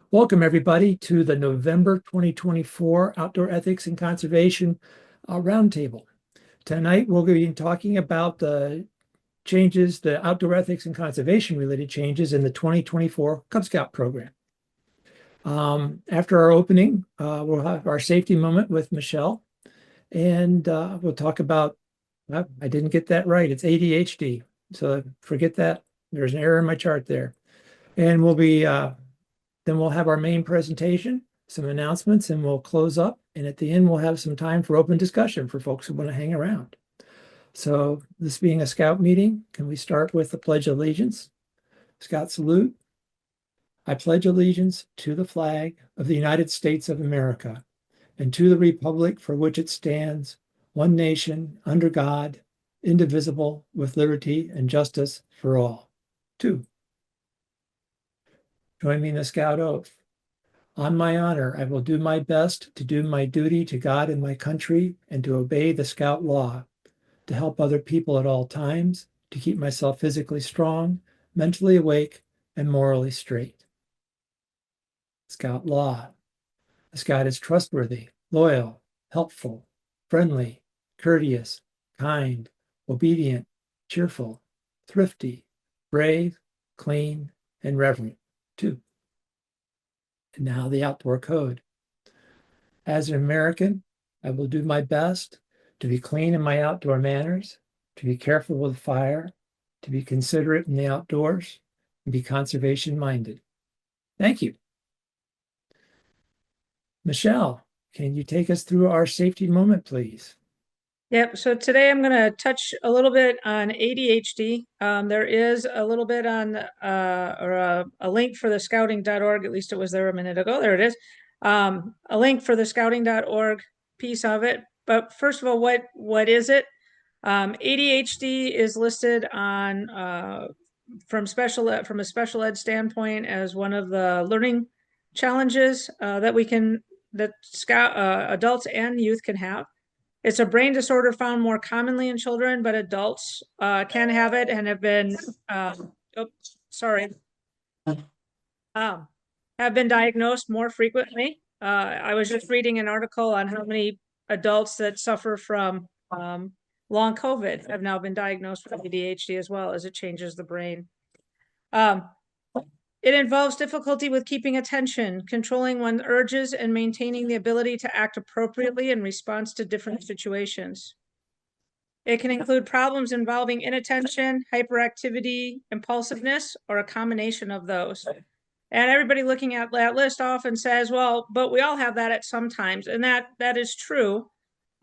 Welcome, everybody, to the November 2024 Outdoor Ethics and Conservation Roundtable. Tonight, we'll be talking about the changes, the outdoor ethics and conservation related changes in the 2024 Cub Scout program. After our opening, we'll have our safety moment with Michelle, and we'll talk about, I didn't get that right, it's ADHD, so forget that. There's an error in my chart there. And then we'll have our main presentation, some announcements, and we'll close up. And at the end, we'll have some time for open discussion for folks who want to hang around. So this being a Scout meeting, can we start with the Pledge of Allegiance? Scout salute. I pledge allegiance to the flag of the United States of America and to the republic for which it stands, one nation, under God, indivisible, with liberty and justice for all. 2. Join me in the Scout oath. On my honor, I will do my best to do my duty to God and my country and to obey the Scout law, to help other people at all times, to keep myself physically strong, mentally awake, and morally straight. Scout law. A Scout is trustworthy, loyal, helpful, friendly, courteous, kind, obedient, cheerful, thrifty, brave, clean, and reverent. 2. And now the outdoor code. As an American, I will do my best to be clean in my outdoor manners, to be careful with fire, to be considerate in the outdoors, and be conservation minded. Thank you. Michelle, can you take us through our safety moment, please? Yep. So today I'm going to touch a little bit on ADHD. There is a little bit on a link for the scouting.org. At least it was there a minute ago. There it is. A link for the scouting.org piece of it. But first of all, what is it? ADHD is listed on from a special ed standpoint as one of the learning challenges that adults and youth can have. It's a brain disorder found more commonly in children, but adults can have it and have been, have been diagnosed more frequently. I was just reading an article on how many adults that suffer from long COVID have now been diagnosed with ADHD as well, as it changes the brain. It involves difficulty with keeping attention, controlling one's urges, and maintaining the ability to act appropriately in response to different situations. It can include problems involving inattention, hyperactivity, impulsiveness, or a combination of those. And everybody looking at that list often says, well, but we all have that at some times. And that is true.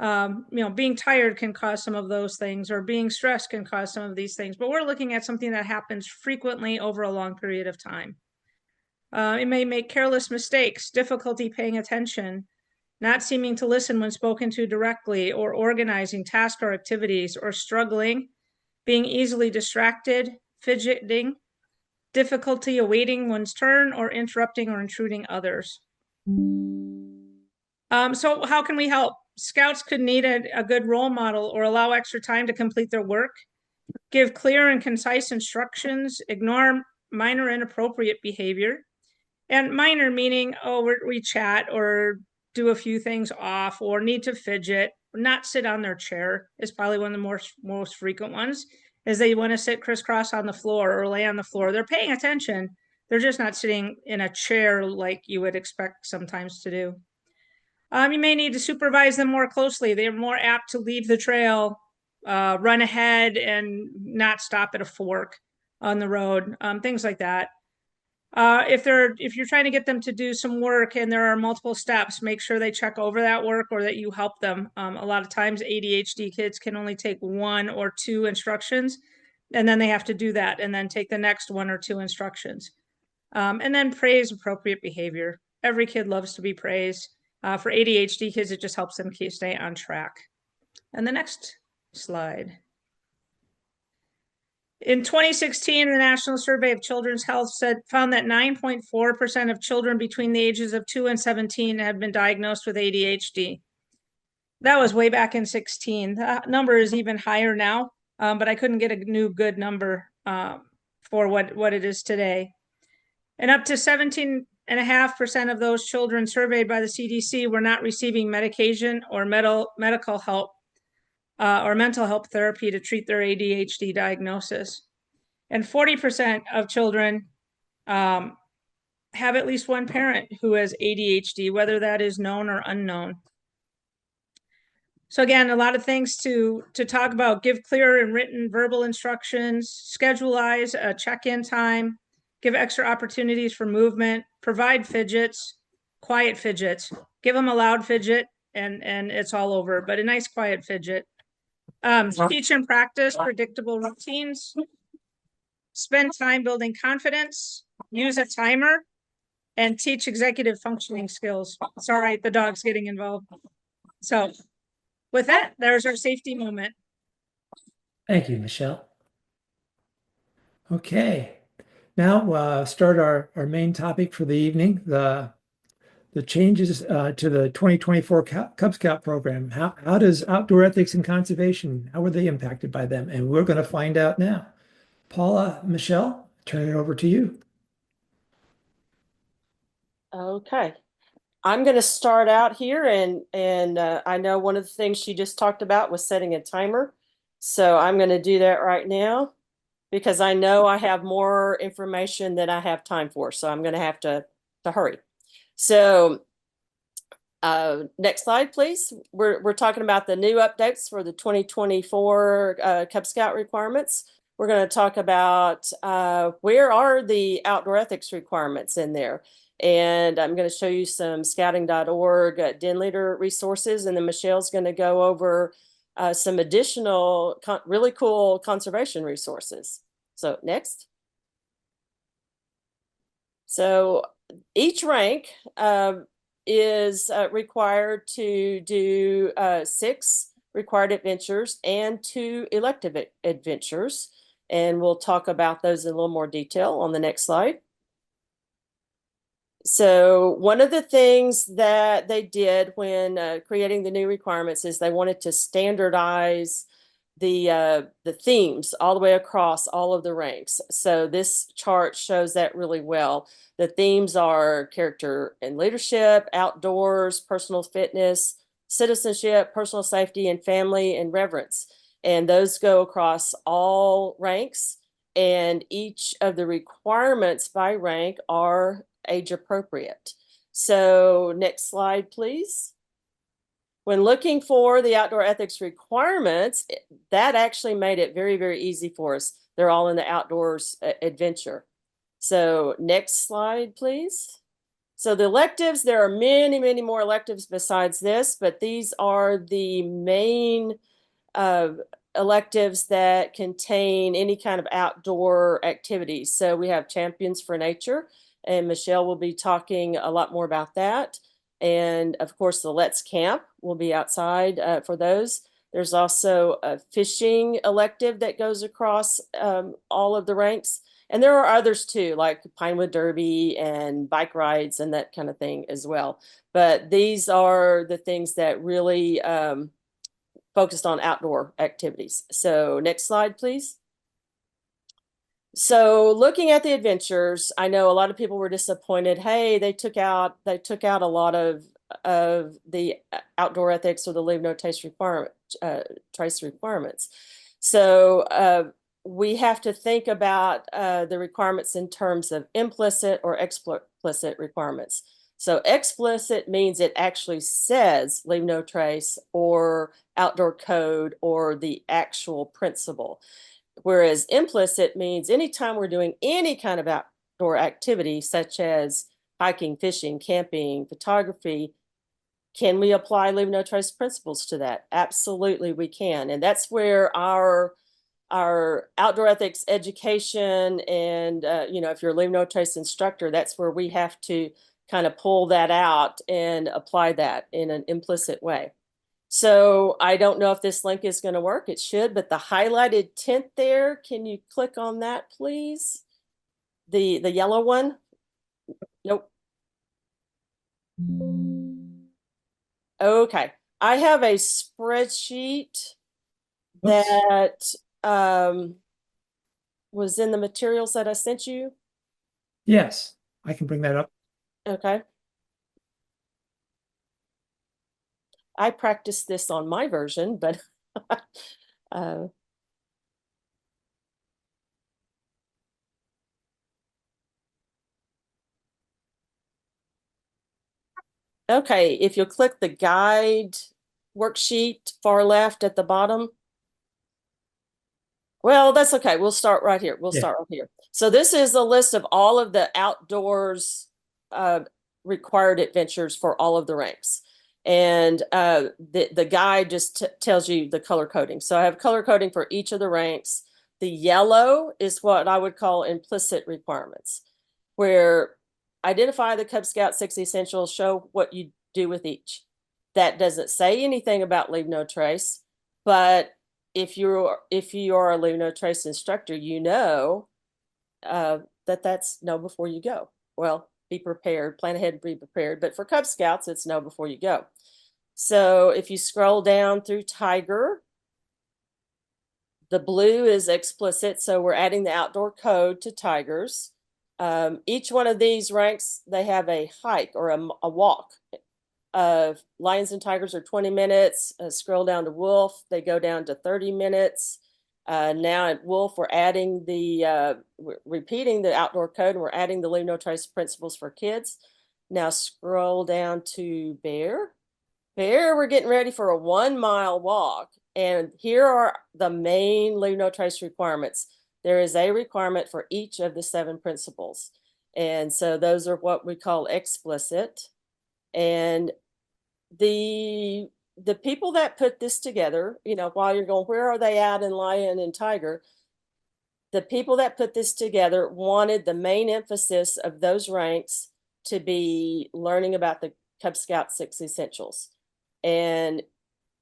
Being tired can cause some of those things, or being stressed can cause some of these things. But we're looking at something that happens frequently over a long period of time. It may make careless mistakes, difficulty paying attention, not seeming to listen when spoken to directly, or organizing tasks or activities, or struggling, being easily distracted, fidgeting, difficulty awaiting one's turn, or interrupting or intruding others. So how can we help? Scouts could need a good role model or allow extra time to complete their work, give clear and concise instructions, ignore minor inappropriate behavior. And minor meaning, we chat or do a few things off, or need to fidget, or not sit on their chair is probably one of the most frequent ones, is they want to sit crisscross on the floor or lay on the floor. They're paying attention. They're just not sitting in a chair like you would expect sometimes to do. You may need to supervise them more closely. They're more apt to leave the trail, run ahead, and not stop at a fork on the road, things like that. If you're trying to get them to do some work and there are multiple steps, make sure they check over that work or that you help them. A lot of times ADHD kids can only take 1 or 2 instructions, and then they have to do that and then take the next 1 or 2 instructions. And then praise appropriate behavior. Every kid loves to be praised. For ADHD kids, it just helps them stay on track. And the next slide. In 2016, the National Survey of Children's Health found that 9.4% of children between the ages of 2 and 17 had been diagnosed with ADHD. That was way back in 16. The number is even higher now, but I couldn't get a new good number for what it is today. And up to 17% 7.5% of those children surveyed by the CDC were not receiving medication or medical help or mental health therapy to treat their ADHD diagnosis. And 40% of children have at least one parent who has ADHD, whether that is known or unknown. So again, a lot of things to talk about: give clear and written verbal instructions, scheduleize a check-in time, give extra opportunities for movement, provide fidgets, quiet fidgets, give them a loud fidget and it's all over, but a nice quiet fidget. Teach and practice predictable routines, spend time building confidence, use a timer, and teach executive functioning skills. Sorry, the dog's getting involved. So with that, there's our safety moment. Thank you, Michelle. Okay, now start our main topic for the evening, the changes to the 2024 Cub Scout program. How does outdoor ethics and conservation, how were they impacted by them? And we're going to find out now. Paula, Michelle, turn it over to you. Okay. I'm going to start out here, and I know one of the things she just talked about was setting a timer. So I'm going to do that right now because I know I have more information than I have time for. So I'm going to have to hurry. So next slide, please. We're talking about the new updates for the 2024 Cub Scout requirements. We're going to talk about where are the outdoor ethics requirements in there. And I'm going to show you some scouting.org den leader resources. And then Michelle's going to go over some additional really cool conservation resources. So next. So each rank is required to do 6 required adventures and 2 elective adventures. And we'll talk about those in a little more detail on the next slide. So one of the things that they did when creating the new requirements is they wanted to standardize the themes all the way across all of the ranks. So this chart shows that really well. The themes are character and leadership, outdoors, personal fitness, citizenship, personal safety, and family and reverence. And those go across all ranks, and each of the requirements by rank are age appropriate. So next slide, please. When looking for the outdoor ethics requirements, that actually made it very, very easy for us. They're all in the outdoors adventure. So next slide, please. So the electives, there are many, many more electives besides this, but these are the main electives that contain any kind of outdoor activities. So we have Champions for Nature, and Michelle will be talking a lot more about that. And of course, the Let's Camp will be outside for those. There's also a fishing elective that goes across all of the ranks. And there are others too, like Pinewood Derby and bike rides and that kind of thing as well. But these are the things that really focused on outdoor activities. So next slide, please. So looking at the adventures, I know a lot of people were disappointed. Hey, they took out a lot of the outdoor ethics or the leave no trace requirements. So we have to think about the requirements in terms of implicit or explicit requirements. So explicit means it actually says leave no trace or outdoor code or the actual principle. Whereas implicit means anytime we're doing any kind of outdoor activity, such as hiking, fishing, camping, photography, can we apply leave no trace principles to that? Absolutely, we can. And that's where our outdoor ethics education and, if you're a leave no trace instructor, that's where we have to kind of pull that out and apply that in an implicit way. So I don't know if this link is going to work. It should, but the highlighted tint there, can you click on that, please? The yellow one? Nope. Okay. I have a spreadsheet that was in the materials that I sent you. Yes, I can bring that up. Okay. I practiced this on my version, but uh, okay, if you'll click the guide worksheet far left at the bottom. Well, that's okay. We'll start right here. We'll Yeah. start right here. So this is a list of all of the outdoors required adventures for all of the ranks. And the guide just tells you the color coding. So I have color coding for each of the ranks. The yellow is what I would call implicit requirements, where identify the Cub Scout 6 essentials, show what you do with each. That doesn't say anything about leave no trace, but if you are a leave no trace instructor, you know that's know before you go. Well, be prepared, plan ahead and be prepared. But for Cub Scouts, it's know before you go. So if you scroll down through Tiger, the blue is explicit. So we're adding the outdoor code to Tigers. Each one of these ranks, they have a hike or a walk. Lions and Tigers are 20 minutes. Scroll down to Wolf, they go down to 30 minutes. Now at Wolf, we're adding we're repeating the outdoor code, and we're adding the leave no trace principles for kids. Now scroll down to Bear. Bear, we're getting ready for a 1 mile walk. And here are the main leave no trace requirements. There is a requirement for each of the 7 principles. And so those are what we call explicit. And the people that put this together, you know, while you're going, where are they at in Lion and Tiger? The people that put this together wanted the main emphasis of those ranks to be learning about the Cub Scout 6 essentials. And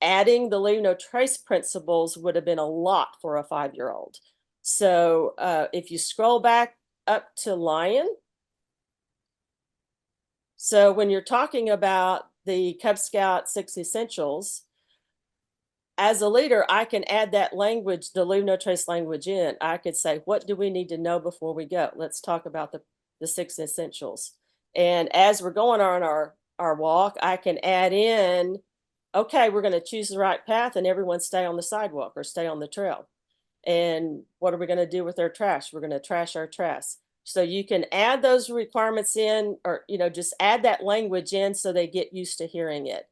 adding the leave no trace principles would have been a lot for a 5-year-old. So if you scroll back up to Lion, so when you're talking about the Cub Scout 6 essentials, as a leader, I can add that language, the leave no trace language in. I could say, what do we need to know before we go? Let's talk about the 6 essentials. And as we're going on our walk, I can add in, okay, we're going to choose the right path and everyone stay on the sidewalk or stay on the trail. And what are we going to do with our trash? We're going to trash our trash. So you can add those requirements in, or, you know, just add that language in so they get used to hearing it.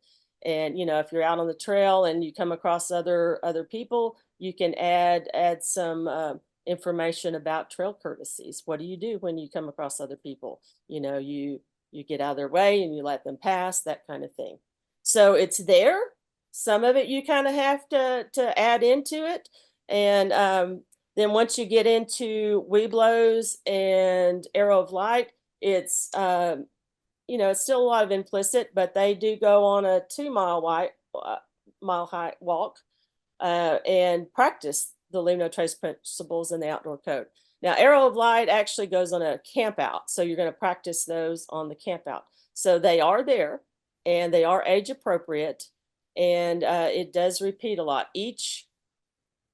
And, you know, if you're out on the trail and you come across other people, you can add some information about trail courtesies. What do you do when you come across other people? You know, you get out of their way and you let them pass, that kind of thing. So it's there. Some of it you kind of have to add into it. And then once you get into Weeblos and Arrow of Light, it's, you know, it's still a lot of implicit, but they do go on a 2 mile high walk and practice the leave no trace principles in the outdoor code. Now, Arrow of Light actually goes on a camp out. So you're going to practice those on the camp out. So they are there and they are age appropriate, and it does repeat a lot.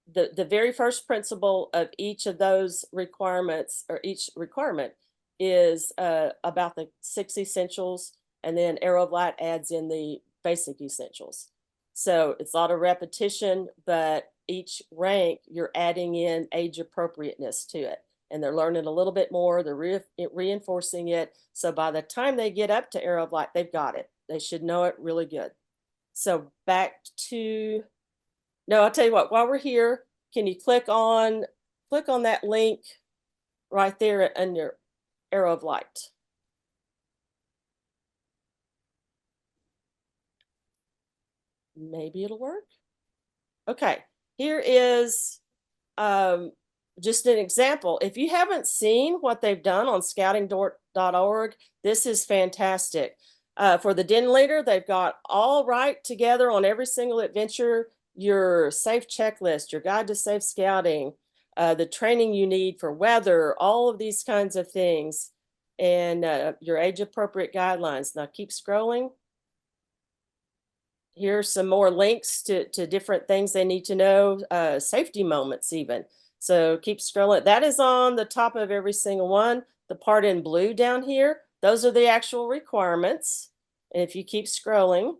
The very first principle of each of those requirements, or each requirement, is about the 6 essentials, and then Arrow of Light adds in the basic essentials. So it's a lot of repetition, but each rank you're adding in age appropriateness to it, and they're learning a little bit more. They're reinforcing it. So by the time they get up to Arrow of Light, they've got it. They should know it really good. So back to, no, I'll tell you what, while we're here, can you click on that link right there in your Arrow of Light? Maybe it'll work. Okay, here is just an example. If you haven't seen what they've done on scouting.org, this is fantastic. For the den leader, they've got all right together on every single adventure, your safe checklist, your guide to safe scouting, the training you need for weather, all of these kinds of things, and your age appropriate guidelines. Now keep scrolling. Here's some more links to different things they need to know, safety moments even. So keep scrolling. That is on the top of every single one. The part in blue down here, those are the actual requirements. And if you keep scrolling,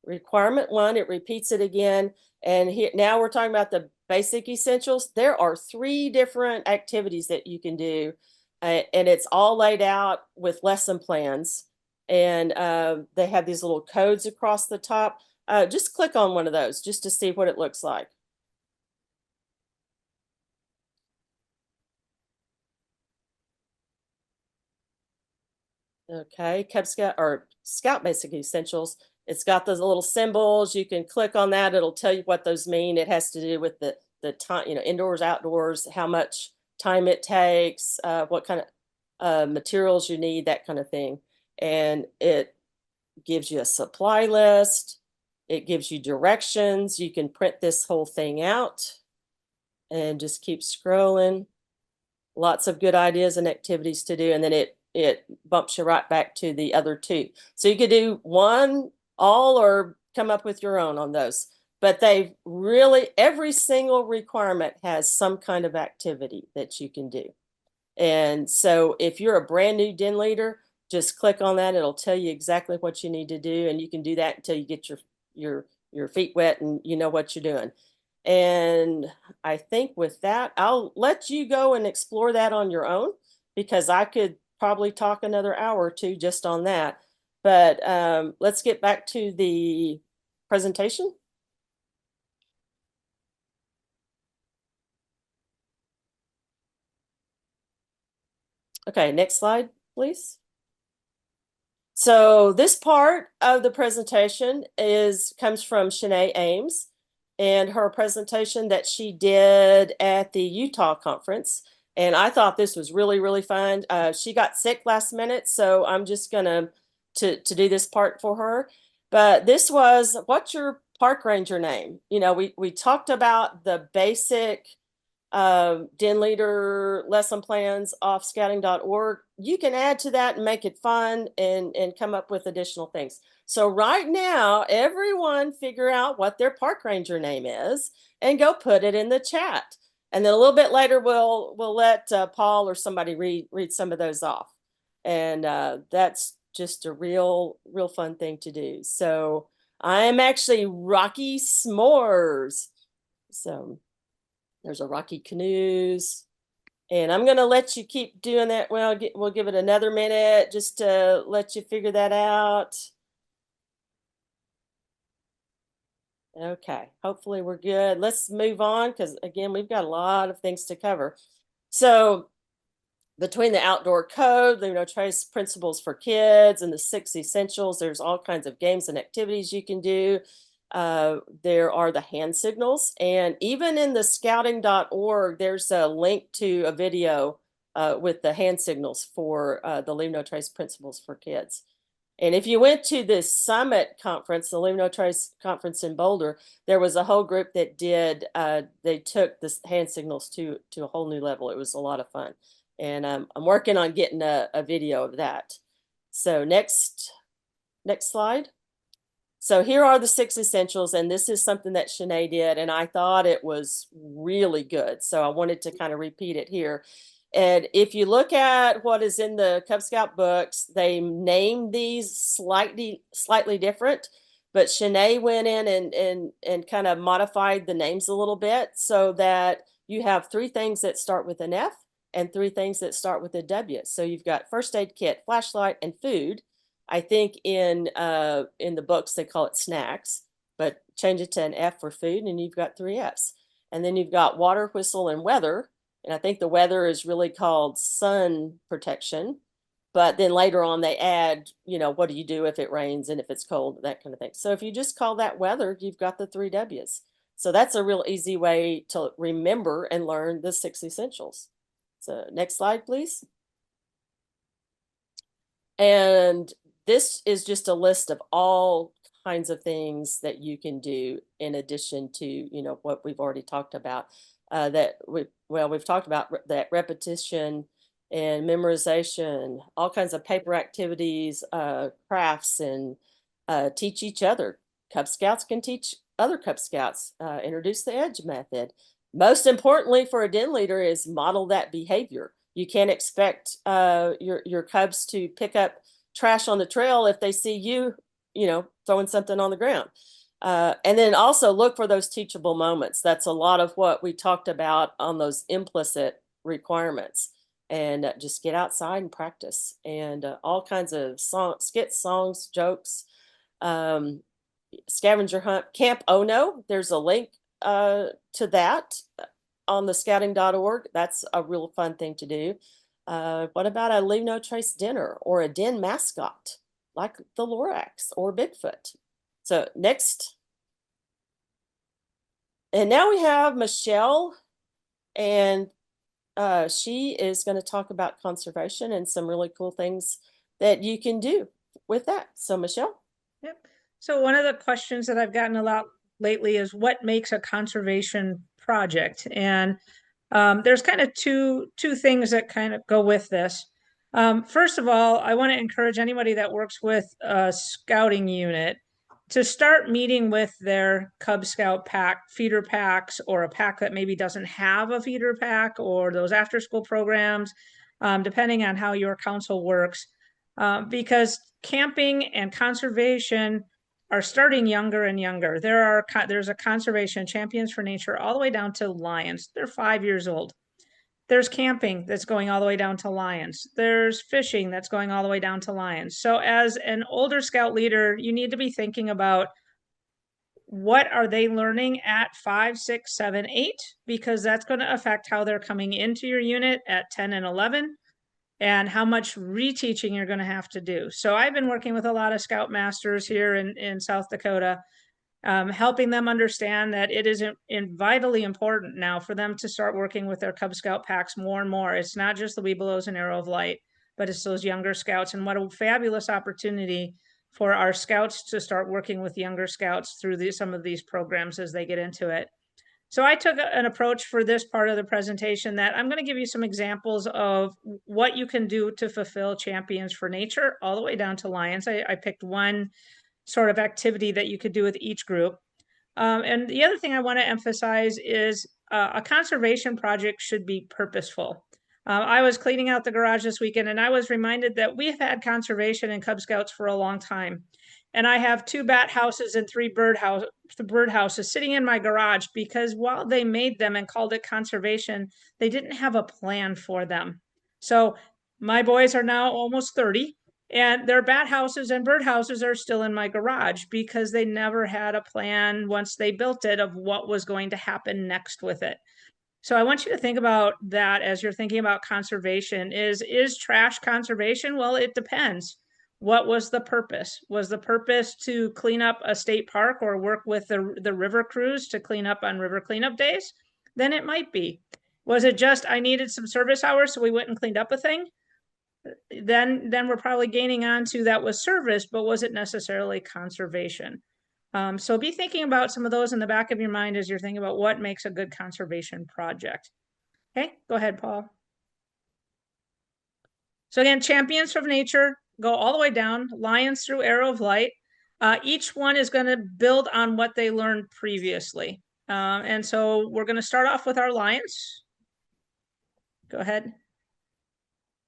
requirement 1, it repeats it again. And here now we're talking about the basic essentials. There are 3 different activities that you can do, and it's all laid out with lesson plans. And they have these little codes across the top. Just click on one of those just to see what it looks like. Okay, Cub Scout or Scout Basic Essentials. It's got those little symbols. You can click on that. It'll tell you what those mean. It has to do with the time, indoors, outdoors, how much time it takes, what kind of materials you need, that kind of thing. And it gives you a supply list. It gives you directions. You can print this whole thing out and just keep scrolling. Lots of good ideas and activities to do. And then it bumps you right back to the other 2. So you could do one, all, or come up with your own on those. But they've really, every single requirement has some kind of activity that you can do. And so if you're a brand new den leader, just click on that. It'll tell you exactly what you need to do. And you can do that until you get your feet wet and you know what you're doing. And I think with that, I'll let you go and explore that on your own, because I could probably talk another hour or 2 just on that. But let's get back to the presentation. Okay, next slide, please. So this part of the presentation comes from Shanae Ames and her presentation that she did at the Utah conference. And I thought this was really, really fun. She got sick last minute, so I'm just gonna to do this part for her. But this was, what's your park ranger name? We talked about the basic den leader lesson plans off scouting.org. You can add to that and make it fun and come up with additional things. So right now, everyone figure out what their park ranger name is and go put it in the chat. And then a little bit later, we'll let Paul or somebody read some of those off. And that's just a real fun thing to do. So I'm actually Rocky S'mores. So there's a Rocky Canoes. And I'm going to let you keep doing that. Well, we'll give it another minute just to let you figure that out. Okay, hopefully we're good. Let's move on, because again, we've got a lot of things to cover. So between the outdoor code, the No Trace principles for kids, and the 6 essentials, there's all kinds of games and activities you can do. There are the hand signals, and even in the scouting.org, there's a link to a video with the hand signals for the Leave No Trace principles for kids. And if you went to the summit conference, the Leave No Trace conference in Boulder, there was a whole group that did, they took the hand signals to a whole new level. It was a lot of fun. And I'm working on getting a video of that. So next slide. So here are the 6 essentials, and this is something that Shanae did, and I thought it was really good. So I wanted to kind of repeat it here. And if you look at what is in the Cub Scout books, they named these slightly different, but Shanae went in and kind of modified the names a little bit so that you have 3 things that start with an F and 3 things that start with a W. So you've got first aid kit, flashlight, and food. I think in the books they call it snacks, but change it to an F for food, and you've got 3 Fs. And then you've got water, whistle, and weather. And I think the weather is really called sun protection. But then later on they add, what do you do if it rains and if it's cold, that kind of thing. So if you just call that weather, you've got the 3 Ws. So that's a real easy way to remember and learn the 6 essentials. So next slide, please. And this is just a list of all kinds of things that you can do in addition to, what we've already talked about. We've talked about that repetition and memorization, all kinds of paper activities, crafts, and teach each other. Cub Scouts can teach other Cub Scouts, introduce the EDGE method. Most importantly for a den leader is model that behavior. You can't expect your cubs to pick up trash on the trail if they see you, throwing something on the ground. And then also look for those teachable moments. That's a lot of what we talked about on those implicit requirements. And just get outside and practice, and all kinds of skits, songs, jokes, scavenger hunt. Camp Oh No, there's a link to that on the scouting.org. That's a real fun thing to do. What about a Leave No Trace dinner or a den mascot like the Lorax or Bigfoot? So next. And now we have Michelle, and she is going to talk about conservation and some really cool things that you can do with that. So Michelle. Yep. So one of the questions that I've gotten a lot lately is what makes a conservation project? And there's kind of two things that kind of go with this. First of all, I want to encourage anybody that works with a scouting unit to start meeting with their Cub Scout pack, feeder packs, or a pack that maybe doesn't have a feeder pack, or those after school programs, depending on how your council works. Because camping and conservation are starting younger and younger. There's a conservation Champions for Nature all the way down to lions. They're 5 years old. There's camping that's going all the way down to lions. There's fishing that's going all the way down to lions. So as an older scout leader, you need to be thinking about what are they learning at 5, 6, 7, 8, because that's going to affect how they're coming into your unit at 10 and 11, and how much reteaching you're going to have to do. So I've been working with a lot of scout masters here in South Dakota, helping them understand that it is vitally important now for them to start working with their Cub Scout packs more and more. It's not just the Webelos and Arrow of Light, but it's those younger scouts. And what a fabulous opportunity for our scouts to start working with younger scouts through some of these programs as they get into it. So I took an approach for this part of the presentation that I'm going to give you some examples of what you can do to fulfill Champions for Nature all the way down to lions. I picked one sort of activity that you could do with each group. And the other thing I want to emphasize is a conservation project should be purposeful. I was cleaning out the garage this weekend, and I was reminded that we have had conservation in Cub Scouts for a long time. And I have 2 bat houses and 3 bird houses sitting in my garage because while they made them and called it conservation, they didn't have a plan for them. So my boys are now almost 30, and their bat houses and bird houses are still in my garage because they never had a plan once they built it of what was going to happen next with it. So I want you to think about that as you're thinking about conservation. Is trash conservation? Well, it depends. What was the purpose? Was the purpose to clean up a state park or work with the river crews to clean up on river cleanup days? Then it might be. Was it just I needed some service hours so we went and cleaned up a thing? Then we're probably gaining on to that was service, but was it necessarily conservation? So be thinking about some of those in the back of your mind as you're thinking about what makes a good conservation project. Okay, go ahead, Paul. So again, Champions of Nature, go all the way down, lions through Arrow of Light. Each one is going to build on what they learned previously. And so we're going to start off with our lions. Go ahead.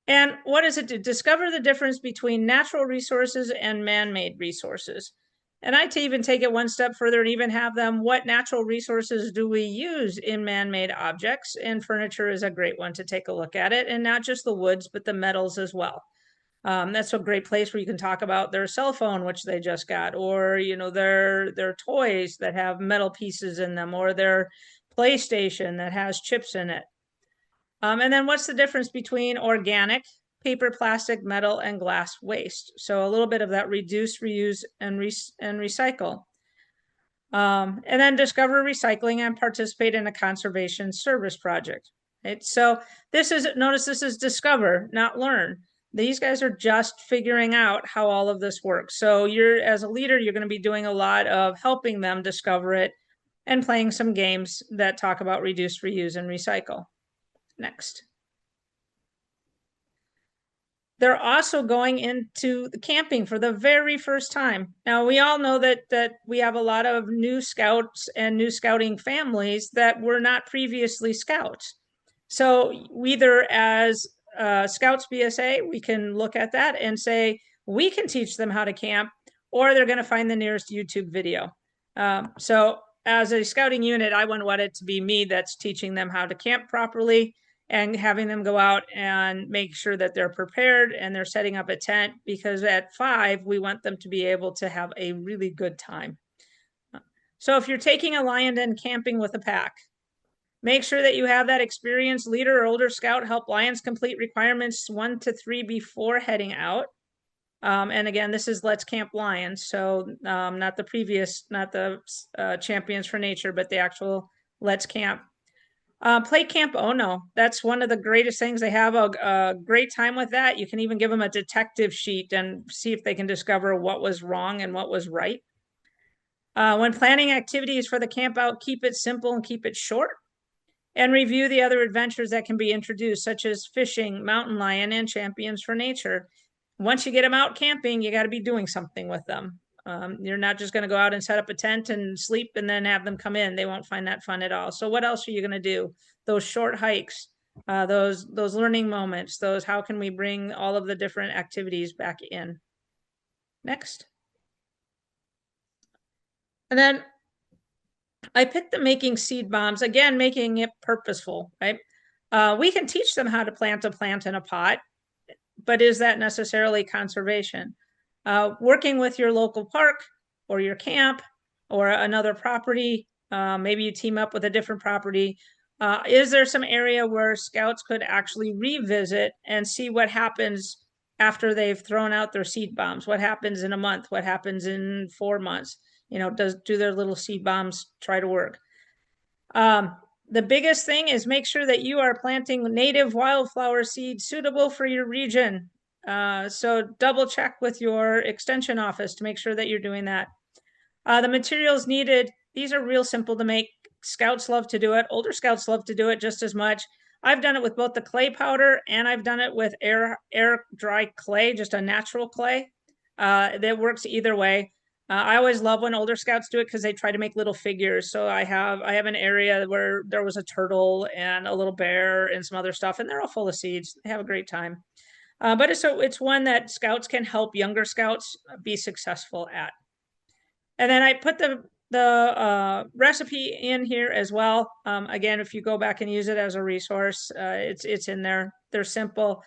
And what does it do? Discover the difference between natural resources and man-made resources. And I'd even take it one step further and even have them, what natural resources do we use in man-made objects? And furniture is a great one to take a look at it, and not just the woods, but the metals as well. That's a great place where you can talk about their cell phone, which they just got, or their toys that have metal pieces in them, or their PlayStation that has chips in it. And then what's the difference between organic, paper, plastic, metal, and glass waste? So a little bit of that reduce, reuse, and recycle. And then discover recycling and participate in a conservation service project. Right? So notice this is discover, not learn. These guys are just figuring out how all of this works. So as a leader, you're going to be doing a lot of helping them discover it and playing some games that talk about reduce, reuse, and recycle. Next. They're also going into the camping for the very first time. Now, we all know that we have a lot of new scouts and new scouting families that were not previously scouts. So either as Scouts BSA, we can look at that and say, we can teach them how to camp, or they're going to find the nearest YouTube video. So as a scouting unit, I wouldn't want it to be me that's teaching them how to camp properly and having them go out and make sure that they're prepared and they're setting up a tent, because at 5, we want them to be able to have a really good time. So if you're taking a lion den camping with a pack, make sure that you have that experienced leader or older scout help lions complete requirements 1 to 3 before heading out. And again, this is Let's Camp Lions, so not the Champions for Nature, but the actual Let's Camp. Play Camp Ono. That's one of the greatest things. They have a great time with that. You can even give them a detective sheet and see if they can discover what was wrong and what was right. When planning activities for the camp out, keep it simple and keep it short. And review the other adventures that can be introduced, such as fishing, mountain lion, and Champions for Nature. Once you get them out camping, you got to be doing something with them. You're not just going to go out and set up a tent and sleep and then have them come in. They won't find that fun at all. So what else are you going to do? Those short hikes, those learning moments, those how can we bring all of the different activities back in? Next. And then I picked the making seed bombs, again, making it purposeful, right? We can teach them how to plant a plant in a pot, but is that necessarily conservation? Working with your local park or your camp or another property, maybe you team up with a different property. Is there some area where scouts could actually revisit and see what happens after they've thrown out their seed bombs? What happens in a month? What happens in 4 months? You know, do their little seed bombs try to work? The biggest thing is make sure that you are planting native wildflower seeds suitable for your region. So double check with your extension office to make sure that you're doing that. The materials needed, these are real simple to make. Scouts love to do it. Older scouts love to do it just as much. I've done it with both the clay powder and I've done it with air dry clay, just a natural clay. That works either way. I always love when older scouts do it because they try to make little figures. So I have an area where there was a turtle and a little bear and some other stuff, and they're all full of seeds. They have a great time. But it's one that scouts can help younger scouts be successful at. And then I put the recipe in here as well. Again, if you go back and use it as a resource, it's in there. They're simple.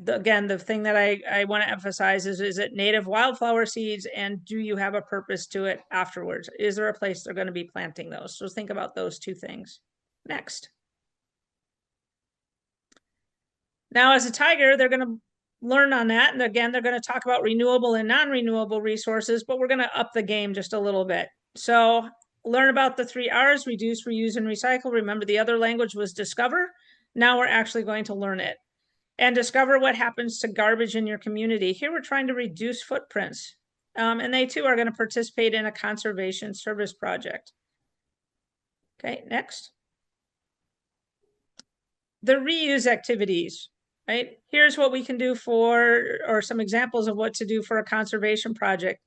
Again, the thing that I want to emphasize is it native wildflower seeds, and do you have a purpose to it afterwards? Is there a place they're going to be planting those? So think about those 2 things. Next. Now, as a tiger, they're going to learn on that. And again, they're going to talk about renewable and non-renewable resources, but we're going to up the game just a little bit. So learn about the 3 R's, reduce, reuse, and recycle. Remember, the other language was discover. Now we're actually going to learn it. And discover what happens to garbage in your community. Here we're trying to reduce footprints. And they too are going to participate in a conservation service project. Okay, next. The reuse activities, right? Here's what we can do or some examples of what to do for a conservation project.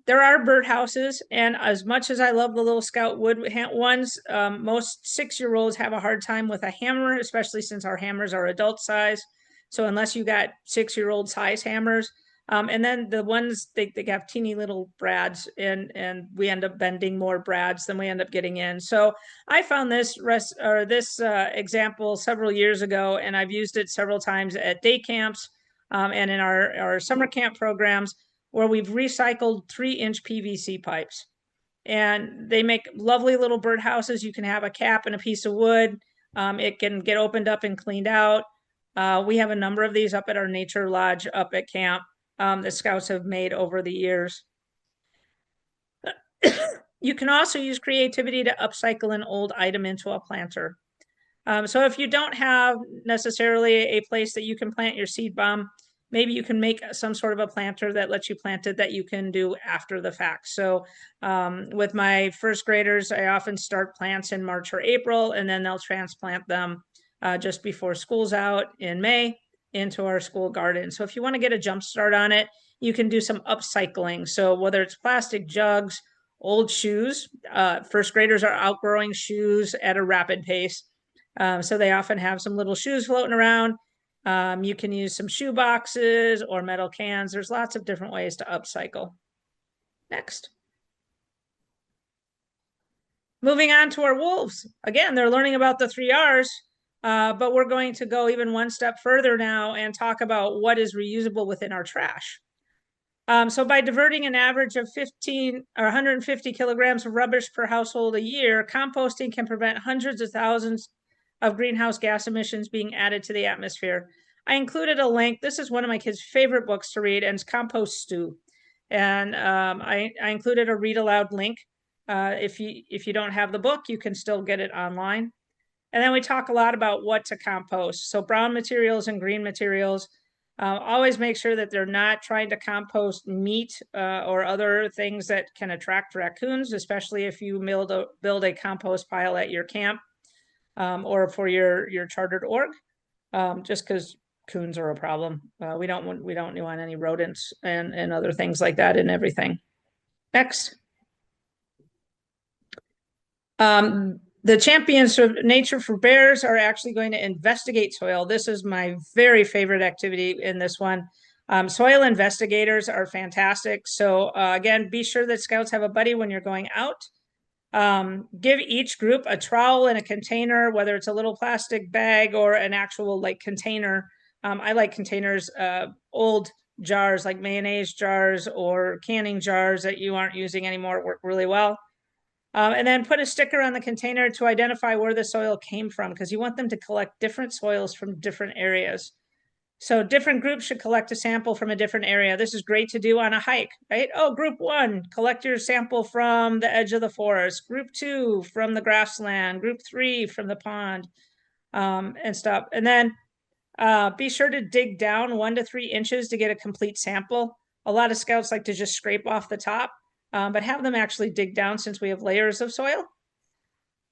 There are birdhouses, and as much as I love the little Scout wood ones, most 6-year-olds have a hard time with a hammer, especially since our hammers are adult size. So unless you got 6-year-old size hammers, and then the ones they have teeny little brads, and we end up bending more brads than we end up getting in. So I found this example several years ago, and I've used it several times at day camps and in our summer camp programs, where we've recycled 3-inch PVC pipes. And they make lovely little birdhouses. You can have a cap and a piece of wood. It can get opened up and cleaned out. We have a number of these up at our nature lodge up at camp that scouts have made over the years. You can also use creativity to upcycle an old item into a planter. So if you don't have necessarily a place that you can plant your seed bomb, maybe you can make some sort of a planter that lets you plant it that you can do after the fact. So with my first graders, I often start plants in March or April, and then they'll transplant them just before school's out in May into our school garden. So if you want to get a jump start on it, you can do some upcycling. So whether it's plastic jugs, old shoes, first graders are outgrowing shoes at a rapid pace. So they often have some little shoes floating around. You can use some shoe boxes or metal cans. There's lots of different ways to upcycle. Next. Moving on to our wolves. Again, they're learning about the 3 R's, but we're going to go even one step further now and talk about what is reusable within our trash. So by diverting an average of 15 or 150 kilograms of rubbish per household a year, composting can prevent hundreds of thousands of greenhouse gas emissions being added to the atmosphere. I included a link. This is one of my kids' favorite books to read, and it's Compost Stew. And I included a read aloud link. If you don't have the book, you can still get it online. And then we talk a lot about what to compost. So brown materials and green materials. Always make sure that they're not trying to compost meat or other things that can attract raccoons, especially if you build a compost pile at your camp or for your chartered org, just because coons are a problem. We don't want any rodents and other things like that in everything. Next. The champions of nature for bears are actually going to investigate soil. This is my very favorite activity in this one. Soil investigators are fantastic. So again, be sure that scouts have a buddy when you're going out. Give each group a trowel and a container, whether it's a little plastic bag or an actual like container. I like containers, old jars like mayonnaise jars or canning jars that you aren't using anymore work really well. And then put a sticker on the container to identify where the soil came from, because you want them to collect different soils from different areas. So different groups should collect a sample from a different area. This is great to do on a hike, right? Oh, group 1, collect your sample from the edge of the forest. Group 2, from the grassland. Group 3, from the pond, and stuff. And then be sure to dig down 1 to 3 inches to get a complete sample. A lot of scouts like to just scrape off the top. But have them actually dig down since we have layers of soil.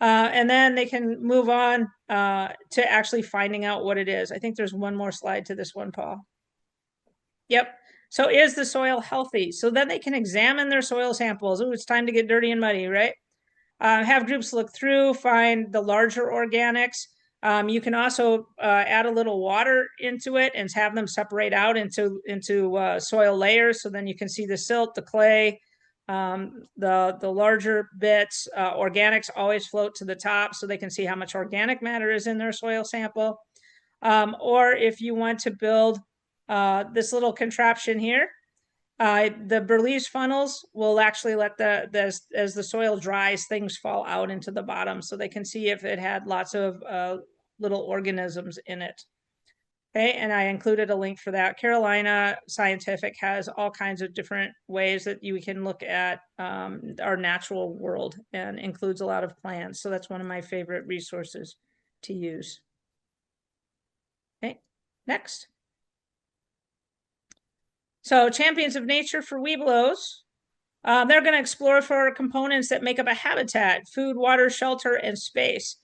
And then they can move on to actually finding out what it is. I think there's one more slide to this one, Paul. Yep. So is the soil healthy? So then they can examine their soil samples. Oh, it's time to get dirty and muddy, right? Have groups look through, find the larger organics. You can also add a little water into it and have them separate out into soil layers. So then you can see the silt, the clay, the larger bits. Organics always float to the top so they can see how much organic matter is in their soil sample. Or if you want to build this little contraption here, the Burley's funnels will actually let as the soil dries, things fall out into the bottom so they can see if it had lots of little organisms in it. Okay, and I included a link for that. Carolina Scientific has all kinds of different ways that you can look at our natural world and includes a lot of plants. So that's one of my favorite resources to use. Okay, next. So champions of nature for Webelos. They're going to explore for components that make up a habitat: food, water, shelter, and space.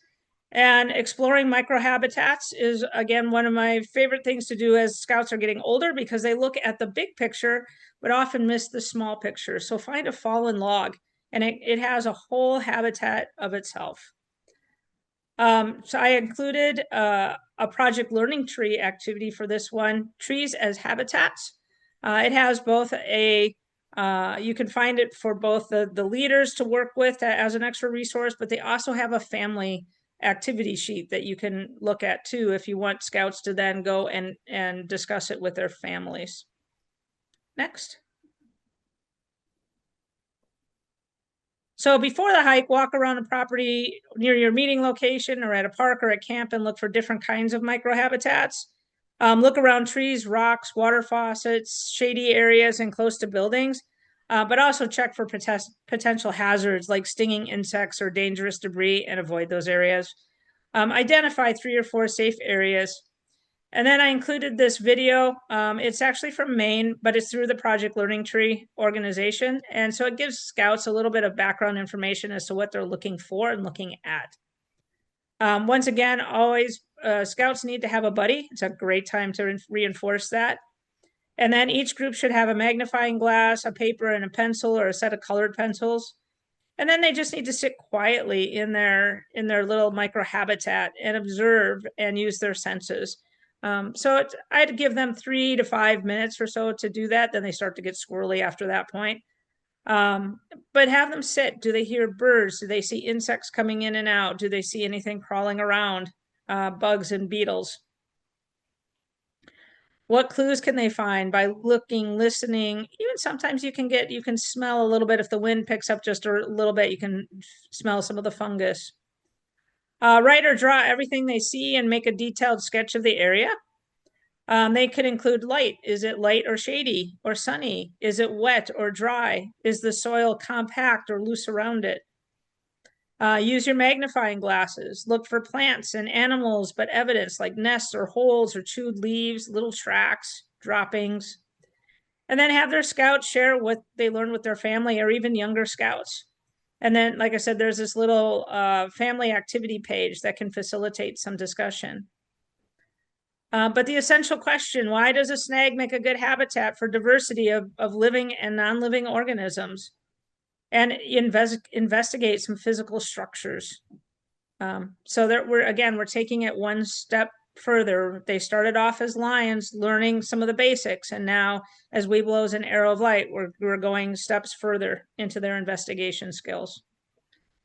And exploring microhabitats is, again, one of my favorite things to do as scouts are getting older, because they look at the big picture, but often miss the small picture. So find a fallen log, and it has a whole habitat of itself. So I included a project learning tree activity for this one, trees as habitats. It has both you can find it for both the leaders to work with as an extra resource, but they also have a family activity sheet that you can look at too if you want scouts to then go and discuss it with their families. Next. So before the hike, walk around a property near your meeting location or at a park or at camp and look for different kinds of microhabitats. Look around trees, rocks, water faucets, shady areas, and close to buildings. But also check for potential hazards like stinging insects or dangerous debris and avoid those areas. Identify 3 or 4 safe areas. And then I included this video. It's actually from Maine, but it's through the Project Learning Tree organization. And so it gives scouts a little bit of background information as to what they're looking for and looking at. Once again, always scouts need to have a buddy. It's a great time to reinforce that. And then each group should have a magnifying glass, a paper, and a pencil, or a set of colored pencils. And then they just need to sit quietly in their little microhabitat and observe and use their senses. So I'd give them 3 to 5 minutes or so to do that. Then they start to get squirrely after that point. But have them sit. Do they hear birds? Do they see insects coming in and out? Do they see anything crawling around? Bugs and beetles. What clues can they find by looking, listening? Even sometimes you can smell a little bit. If the wind picks up just a little bit, you can smell some of the fungus. Write or draw everything they see and make a detailed sketch of the area. They could include light. Is it light or shady or sunny? Is it wet or dry? Is the soil compact or loose around it? Use your magnifying glasses. Look for plants and animals, but evidence like nests or holes or chewed leaves, little tracks, droppings. And then have their scouts share what they learned with their family or even younger scouts. And then, like I said, there's this little family activity page that can facilitate some discussion. But the essential question, why does a snag make a good habitat for diversity of living and non-living organisms? And investigate some physical structures. So that we're taking it one step further. They started off as lions, learning some of the basics. And now as Webelos and Arrow of Light, we're going steps further into their investigation skills.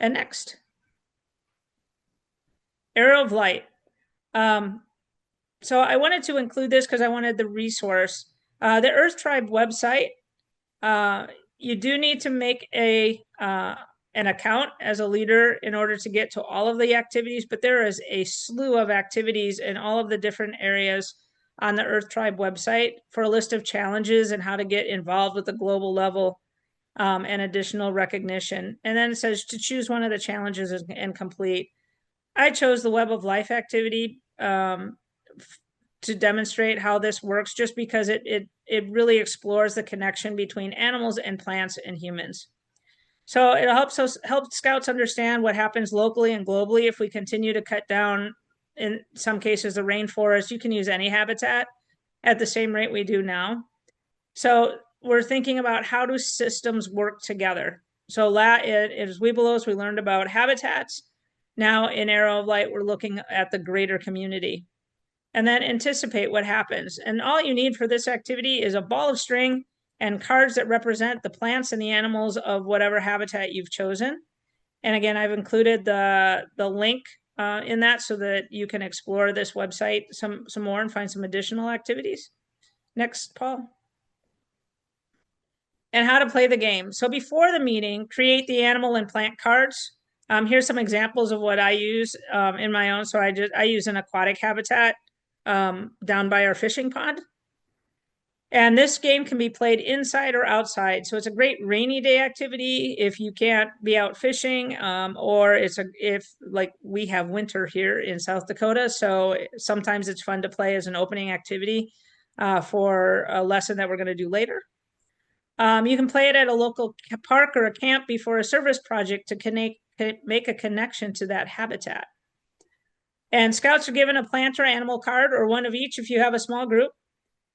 And next. Arrow of Light. So I wanted to include this because I wanted the resource. The Earth Tribe website, you do need to make an account as a leader in order to get to all of the activities, but there is a slew of activities in all of the different areas on the Earth Tribe website for a list of challenges and how to get involved with the global level and additional recognition. And then it says to choose one of the challenges and complete. I chose the Web of Life activity to demonstrate how this works, just because it really explores the connection between animals and plants and humans. So it help scouts understand what happens locally and globally if we continue to cut down, in some cases, the rainforest. You can use any habitat at the same rate we do now. So we're thinking about how do systems work together. So as Webelos, we learned about habitats. Now in Arrow of Light, we're looking at the greater community. And then anticipate what happens. And all you need for this activity is a ball of string and cards that represent the plants and the animals of whatever habitat you've chosen. And again, I've included the link in that so that you can explore this website some more and find some additional activities. Next, Paul. And how to play the game. So before the meeting, create the animal and plant cards. Here's some examples of what I use in my own. So I use an aquatic habitat down by our fishing pond. And this game can be played inside or outside. So it's a great rainy day activity if you can't be out fishing, or if like we have winter here in South Dakota. So sometimes it's fun to play as an opening activity for a lesson that we're going to do later. You can play it at a local park or a camp before a service project to make a connection to that habitat. And scouts are given a plant or animal card, or one of each if you have a small group.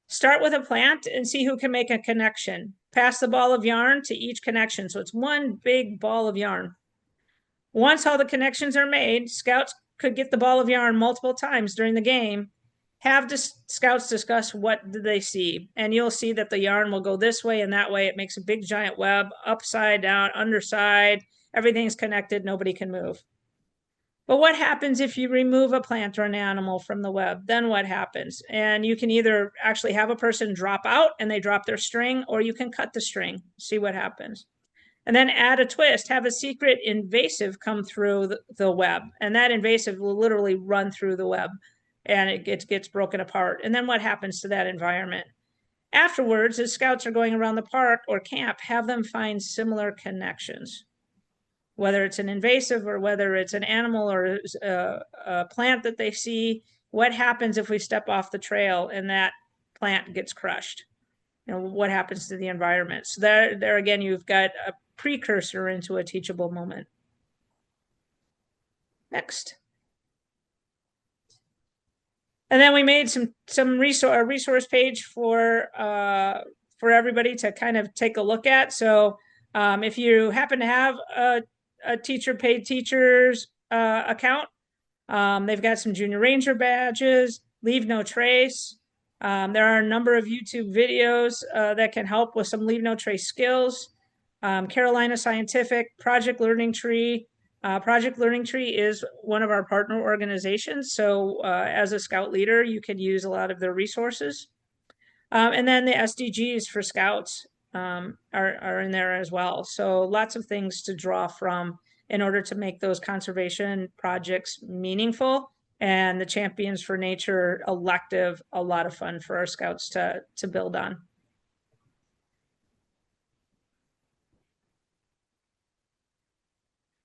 Start with a plant and see who can make a connection. Pass the ball of yarn to each connection. So it's one big ball of yarn. Once all the connections are made, scouts could get the ball of yarn multiple times during the game. Have scouts discuss what do they see. And you'll see that the yarn will go this way and that way. It makes a big giant web, upside down, underside. Everything's connected. Nobody can move. But what happens if you remove a plant or an animal from the web? Then what happens? And you can either actually have a person drop out and they drop their string, or you can cut the string, see what happens. And then add a twist, have a secret invasive come through the web. And that invasive will literally run through the web and it gets broken apart. And then what happens to that environment? Afterwards, as scouts are going around the park or camp, have them find similar connections. Whether it's an invasive or whether it's an animal or a plant that they see, what happens if we step off the trail and that plant gets crushed? You know, what happens to the environment? So there again, you've got a precursor into a teachable moment. Next. And then we made some resource page for everybody to kind of take a look at. So if you happen to have a teacher paid teachers account, they've got some junior ranger badges. Leave No Trace. There are a number of YouTube videos that can help with some Leave No Trace skills. Carolina Scientific, Project Learning Tree. Project Learning Tree is one of our partner organizations. So as a Scout leader, you could use a lot of their resources. And then the SDGs for Scouts are in there as well. So lots of things to draw from in order to make those conservation projects meaningful, and the Champions for Nature elective a lot of fun for our Scouts to build on.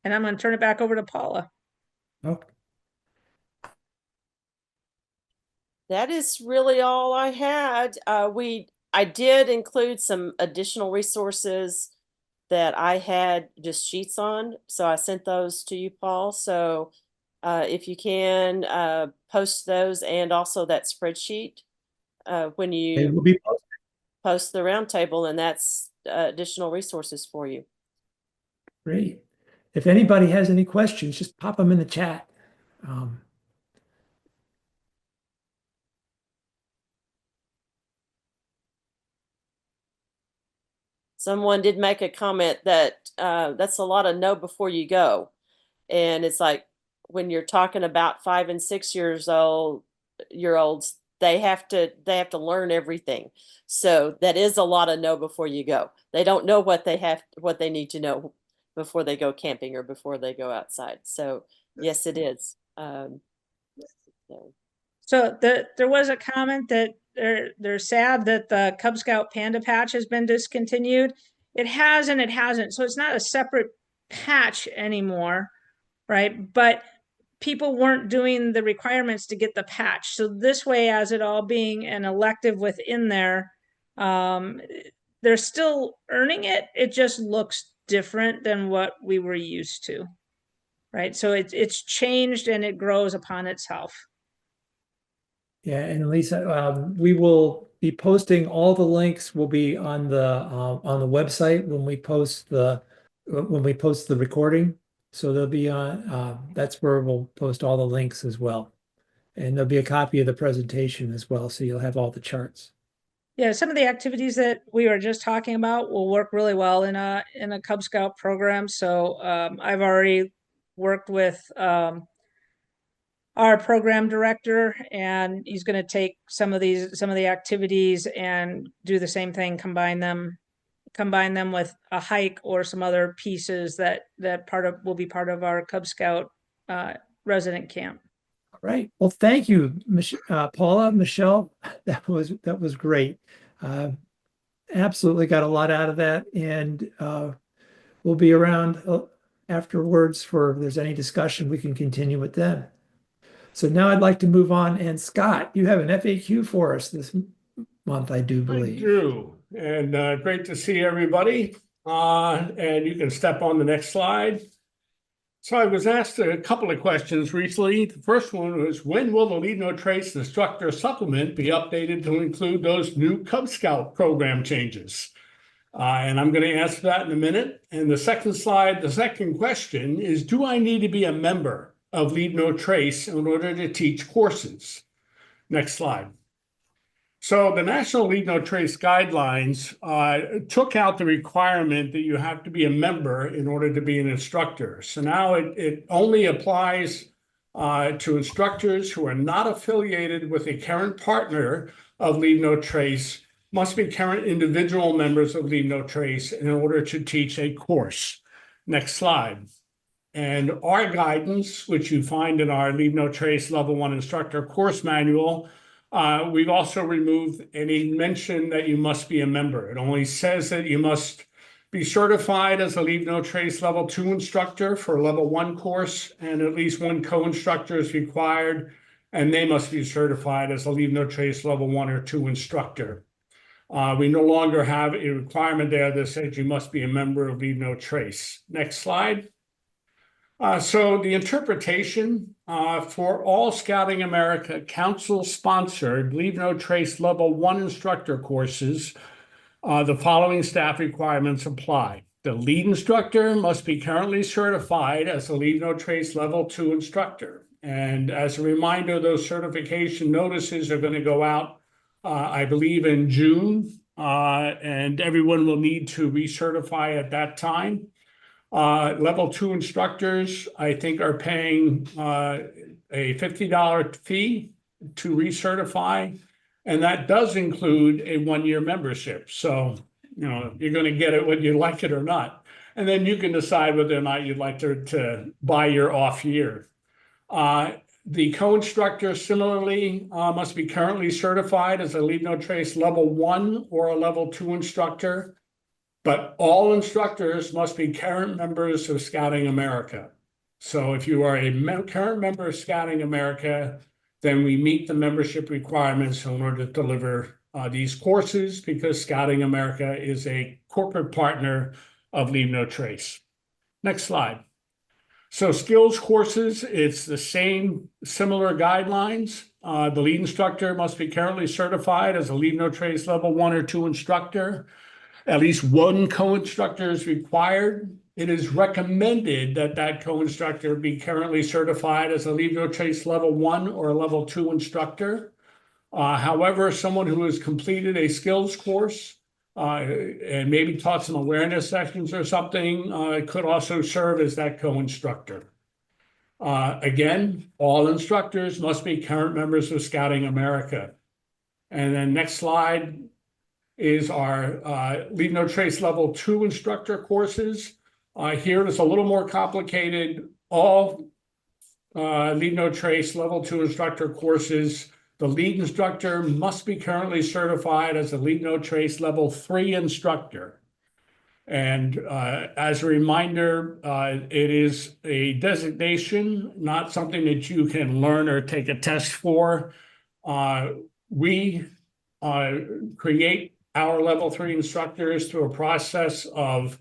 And I'm going to turn it back over to Paula. Oh, That is really all I had. I did include some additional resources that I had just sheets on, so I sent those to you, Paul. So if you can post those, and also that spreadsheet when it you will be posted. post the roundtable, and that's additional resources for you. Great. If anybody has any questions, just pop them in the chat. Someone did make a comment that that's a lot of know before you go. And it's like, when you're talking about 5 and 6 years olds, they have to learn everything. So that is a lot of know before you go. They don't know what they need to know before they go camping or before they go outside. So yes, it is. So there was a comment that they're sad that the Cub Scout Panda patch has been discontinued. It has and it hasn't. So it's not a separate patch anymore, right? But people weren't doing the requirements to get the patch. So this way, as it all being an elective within there, they're still earning it. It just looks different than what we were used to, right? So it's changed and it grows upon itself. Yeah, and Lisa, we will be posting all the links will be on the website when we post the recording. So they'll be on that's where we'll post all the links as well. And there'll be a copy of the presentation as well, so you'll have all the charts. Yeah, some of the activities that we were just talking about will work really well in a Cub Scout program. So I've already worked with our program director, and he's going to take some of the activities and do the same thing, combine them with a hike or some other pieces that will be part of our Cub Scout resident camp. All right. Well, thank you, Paula, Michelle. That was great. Absolutely got a lot out of that, and we'll be around afterwards for if there's any discussion, we can continue with them. So now I'd like to move on. And Scott, you have an FAQ for us this month, I do believe. I do, and great to see everybody. And you can step on the next slide. So I was asked a couple of questions recently. The first one was, when will the Leave No Trace instructor supplement be updated to include those new Cub Scout program changes? And I'm going to answer that in a minute. And the second question is, do I need to be a member of Leave No Trace in order to teach courses? Next slide. So the National Leave No Trace guidelines took out the requirement that you have to be a member in order to be an instructor. So now it only applies to instructors who are not affiliated with a current partner of Leave No Trace, must be current individual members of Leave No Trace in order to teach a course. Next slide. And our guidance, which you find in our Leave No Trace Level 1 Instructor Course Manual, we've also removed any mention that you must be a member. It only says that you must be certified as a Leave No Trace Level 2 instructor for a Level 1 course, and at least one co-instructor is required, and they must be certified as a Leave No Trace Level 1 or 2 instructor. We no longer have a requirement there that says you must be a member of Leave No Trace. Next slide. So the interpretation for all Scouting America Council-sponsored Leave No Trace Level 1 instructor courses, the following staff requirements apply. The lead instructor must be currently certified as a Leave No Trace Level 2 instructor, And as a reminder, those certification notices are going to go out, I believe, in June, and everyone will need to recertify at that time. Level 2 instructors, I think, are paying a $50 fee to recertify, and that does include a 1-year membership. So, you're going to get it whether you like it or not. And then you can decide whether or not you'd like to buy your off year. The co-instructor similarly must be currently certified as a Leave No Trace level 1 or a level 2 instructor, but all instructors must be current members of Scouting America. So if you are a current member of Scouting America, then we meet the membership requirements in order to deliver these courses, because Scouting America is a corporate partner of Leave No Trace. Next slide. So skills courses, it's the same, similar guidelines. The lead instructor must be currently certified as a Leave No Trace level 1 or 2 instructor. At least one co-instructor is required. It is recommended that that co-instructor be currently certified as a Leave No Trace level 1 or a level 2 instructor. However, someone who has completed a skills course and maybe taught some awareness sessions or something could also serve as that co-instructor. Again, all instructors must be current members of Scouting America. And then next slide is our Leave No Trace level 2 instructor courses. Here it is a little more complicated. All Leave No Trace level 2 instructor courses, the lead instructor must be currently certified as a Leave No Trace level 3 instructor. And as a reminder, it is a designation, not something that you can learn or take a test for. We create our level 3 instructors through a process of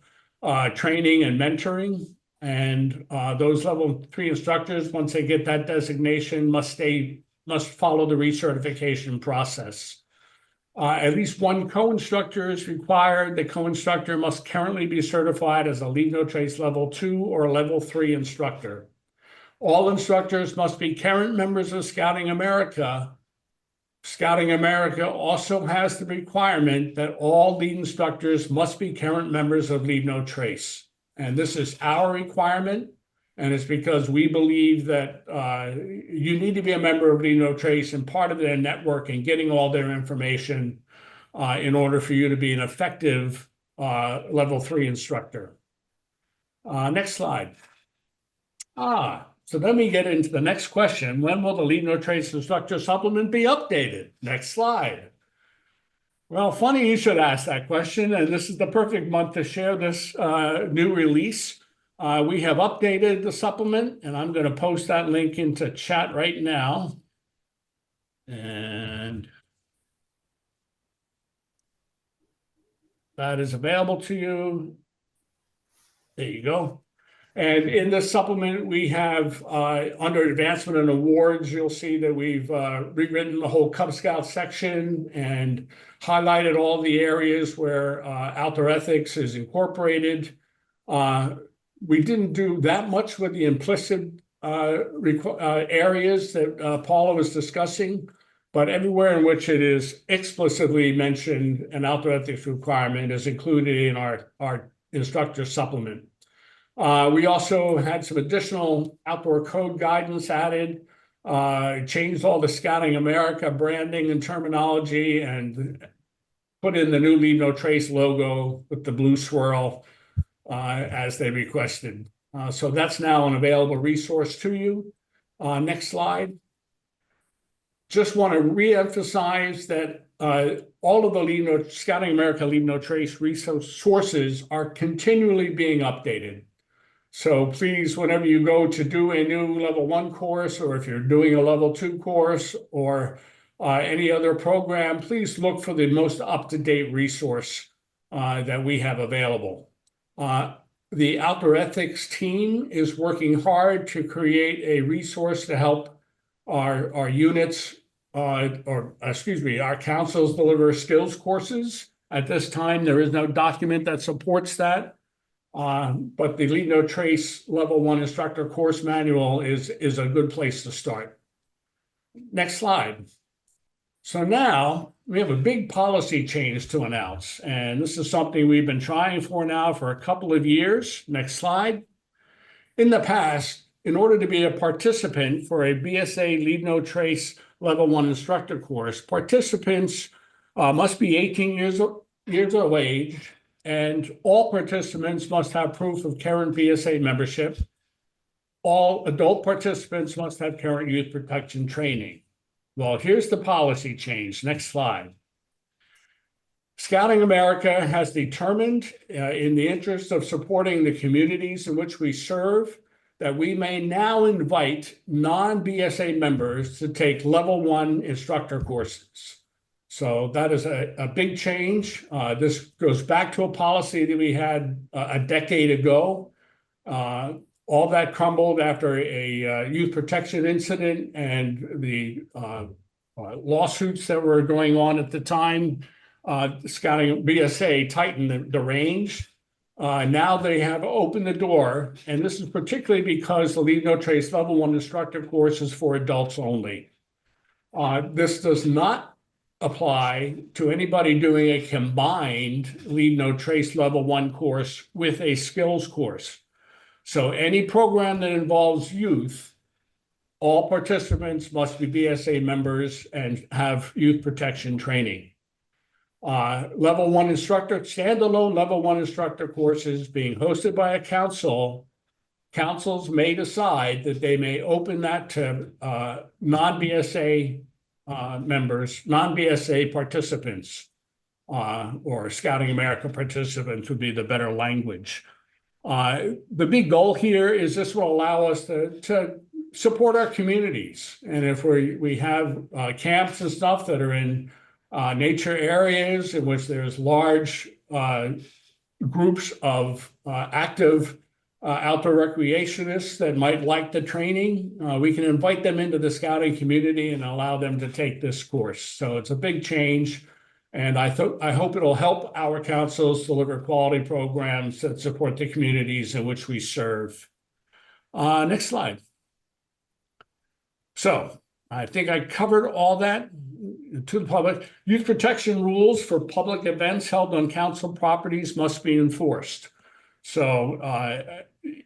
training and mentoring. And those level 3 instructors, once they get that designation, must follow the recertification process. At least one co-instructor is required. The co-instructor must currently be certified as a Leave No Trace level 2 or a level 3 instructor. All instructors must be current members of Scouting America. Scouting America also has the requirement that all lead instructors must be current members of Leave No Trace. And this is our requirement. And it's because we believe that you need to be a member of Leave No Trace and part of their network and getting all their information in order for you to be an effective level 3 instructor. Next slide. So then we get into the next question. When will the Leave No Trace instructor supplement be updated? Next slide. Well, funny you should ask that question. And this is the perfect month to share this new release. We have updated the supplement, and I'm going to post that link into chat right now. And that is available to you. There you go. And in this supplement, we have under advancement and awards, you'll see that we've rewritten the whole Cub Scout section and highlighted all the areas where outdoor ethics is incorporated. We didn't do that much with the implicit areas that Paula was discussing, but everywhere in which it is explicitly mentioned an outdoor ethics requirement is included in our instructor supplement. We also had some additional outdoor code guidance added, changed all the Scouting America branding and terminology, and put in the new Leave No Trace logo with the blue swirl as they requested. So that's now an available resource to you. Next slide. Just want to re-emphasize that all of the Scouting America Leave No Trace resources are continually being updated. So please, whenever you go to do a new level 1 course, or if you're doing a level 2 course or any other program, please look for the most up-to-date resource that we have available. The outdoor ethics team is working hard to create a resource to help our units, our councils deliver skills courses. At this time, there is no document that supports that. But the Leave No Trace Level 1 Instructor Course Manual is a good place to start. Next slide. So now we have a big policy change to announce, and this is something we've been trying for now for a couple of years. Next slide. In the past, in order to be a participant for a BSA Leave No Trace Level 1 Instructor course, participants must be 18 years of age, and all participants must have proof of current BSA membership. All adult participants must have current youth protection training. Well, here's the policy change. Next slide. Scouting America has determined, in the interest of supporting the communities in which we serve, that we may now invite non-BSA members to take Level 1 instructor courses. So that is a big change. This goes back to a policy that we had a decade ago. All that crumbled after a youth protection incident and the lawsuits that were going on at the time. Scouting BSA tightened the range. Now they have opened the door, and this is particularly because the Leave No Trace Level 1 Instructor course is for adults only. This does not apply to anybody doing a combined Leave No Trace Level 1 course with a skills course. So any program that involves youth, all participants must be BSA members and have youth protection training. Level 1 instructor, standalone Level 1 instructor courses being hosted by a council. Councils may decide that they may open that to non-BSA members, non-BSA participants, or Scouting America participants would be the better language. The big goal here is this will allow us to support our communities. And if we have camps and stuff that are in nature areas in which there's large groups of active outdoor recreationists that might like the training, we can invite them into the scouting community and allow them to take this course. So it's a big change. And I hope it'll help our councils deliver quality programs that support the communities in which we serve. Next slide. So I think I covered all that to the public. Youth protection rules for public events held on council properties must be enforced. So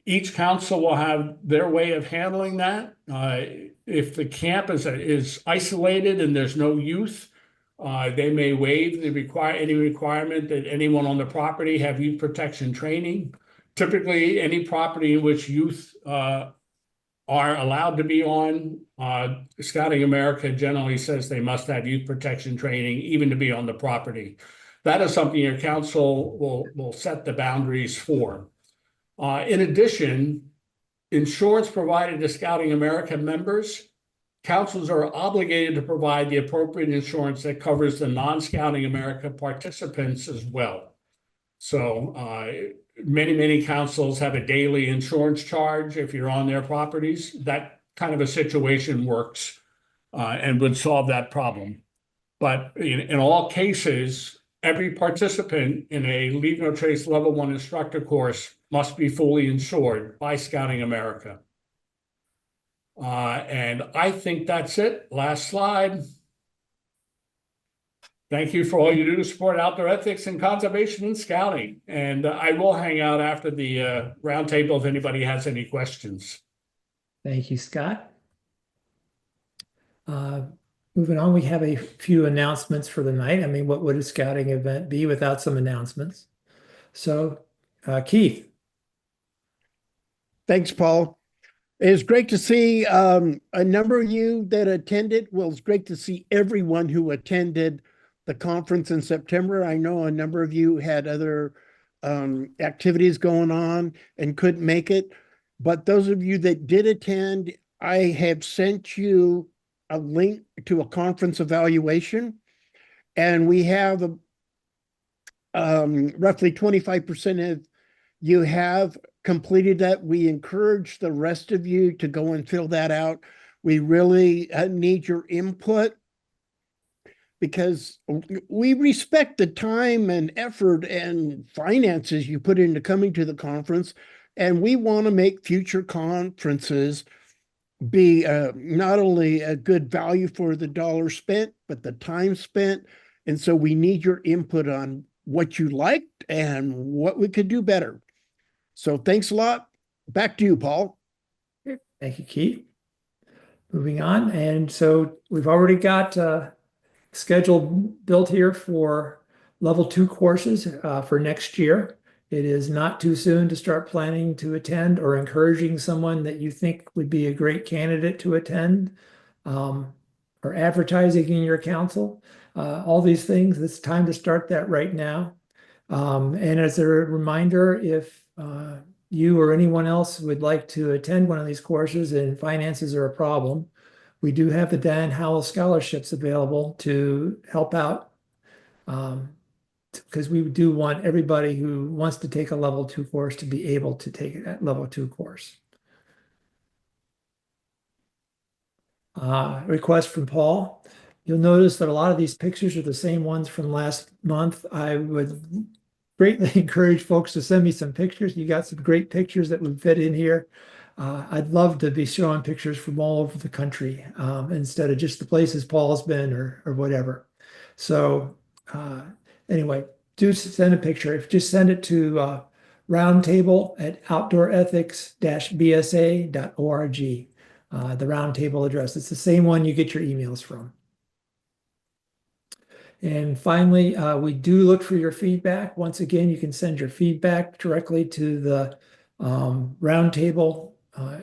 each council will have their way of handling that. If the camp is isolated and there's no youth, they may waive any requirement that anyone on the property have youth protection training. Typically, any property in which youth are allowed to be on, Scouting America generally says they must have youth protection training even to be on the property. That is something your council will set the boundaries for. In addition, insurance provided to Scouting America members, councils are obligated to provide the appropriate insurance that covers the non-Scouting America participants as well. So many councils have a daily insurance charge if you're on their properties. That kind of a situation works and would solve that problem. But in all cases, every participant in a Leave No Trace Level 1 instructor course must be fully insured by Scouting America. And I think that's it. Last slide. Thank you for all you do to support outdoor ethics and conservation in scouting. And I will hang out after the roundtable if anybody has any questions. Thank you, Scott. Moving on, we have a few announcements for the night. I mean, what would a scouting event be without some announcements? So, Keith. Thanks, Paul. It's great to see a number of you that attended. Well, it's great to see everyone who attended the conference in September. I know a number of you had other activities going on and couldn't make it. But those of you that did attend, I have sent you a link to a conference evaluation. And we have roughly 25% of you have completed that. We encourage the rest of you to go and fill that out. We really need your input. because we respect the time and effort and finances you put into coming to the conference. And we want to make future conferences be not only a good value for the dollar spent, but the time spent. And so we need your input on what you liked and what we could do better. So thanks a lot. Back to you, Paul. Thank you, Keith. Moving on. And so we've already got schedule built here for level 2 courses for next year. It is not too soon to start planning to attend or encouraging someone that you think would be a great candidate to attend, or advertising in your council. All these things, it's time to start that right now. And as a reminder, if you or anyone else would like to attend one of these courses and finances are a problem, we do have the Dan Howell scholarships available to help out, because we do want everybody who wants to take a level 2 course to be able to take that level 2 course. Request from Paul. You'll notice that a lot of these pictures are the same ones from last month. I would greatly encourage folks to send me some pictures. You got some great pictures that would fit in here. I'd love to be showing pictures from all over the country, instead of just the places Paul's been or whatever. So anyway, do send a picture. If just send it to Roundtable at outdoorethics-bsa.org. The Roundtable address. It's the same one you get your emails from. And finally, we do look for your feedback. Once again, you can send your feedback directly to the Roundtable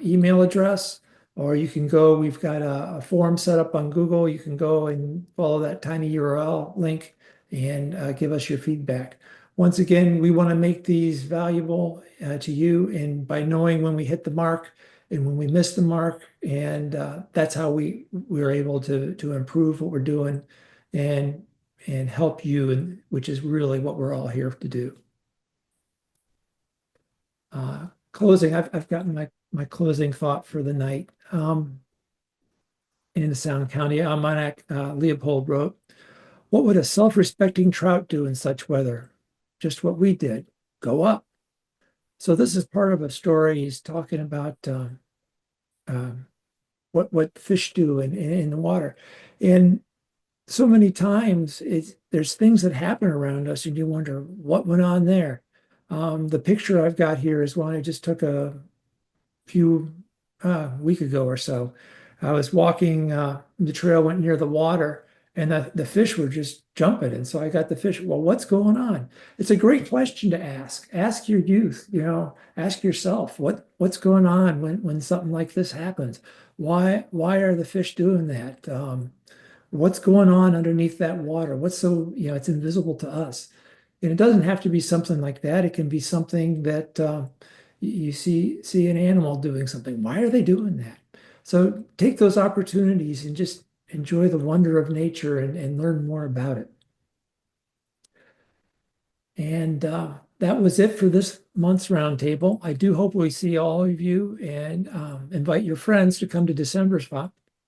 email address, or you can go, we've got a form set up on Google. You can go and follow that tiny URL link and give us your feedback. Once again, we want to make these valuable to you, and by knowing when we hit the mark and when we miss the mark, and that's how we're able to improve what we're doing and help you, and which is really what we're all here to do. Closing, I've gotten my closing thought for the night. In the Sound County Almanac, Leopold wrote, "What would a self-respecting trout do in such weather? Just what we did, go up." So this is part of a story. He's talking about what fish do in the water. And so many times there's things that happen around us and you wonder what went on there. The picture I've got here is one I just took a few week ago or so. I was walking the trail, went near the water, and the fish were just jumping. And so I got the fish, well, what's going on? It's a great question to ask. Ask your youth, ask yourself, what's going on when something like this happens? Why are the fish doing that? What's going on underneath that water? What's so, it's invisible to us. And it doesn't have to be something like that. It can be something that you see an animal doing something. Why are they doing that? So take those opportunities and just enjoy the wonder of nature and learn more about it. And that was it for this month's roundtable. I do hope we see all of you, and invite your friends to come to December's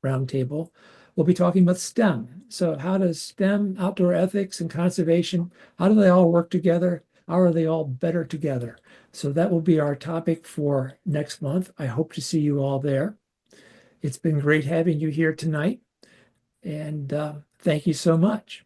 roundtable. We'll be talking about STEM. So how does STEM, outdoor ethics, and conservation, how do they all work together? How are they all better together? So that will be our topic for next month. I hope to see you all there. It's been great having you here tonight, and thank you so much.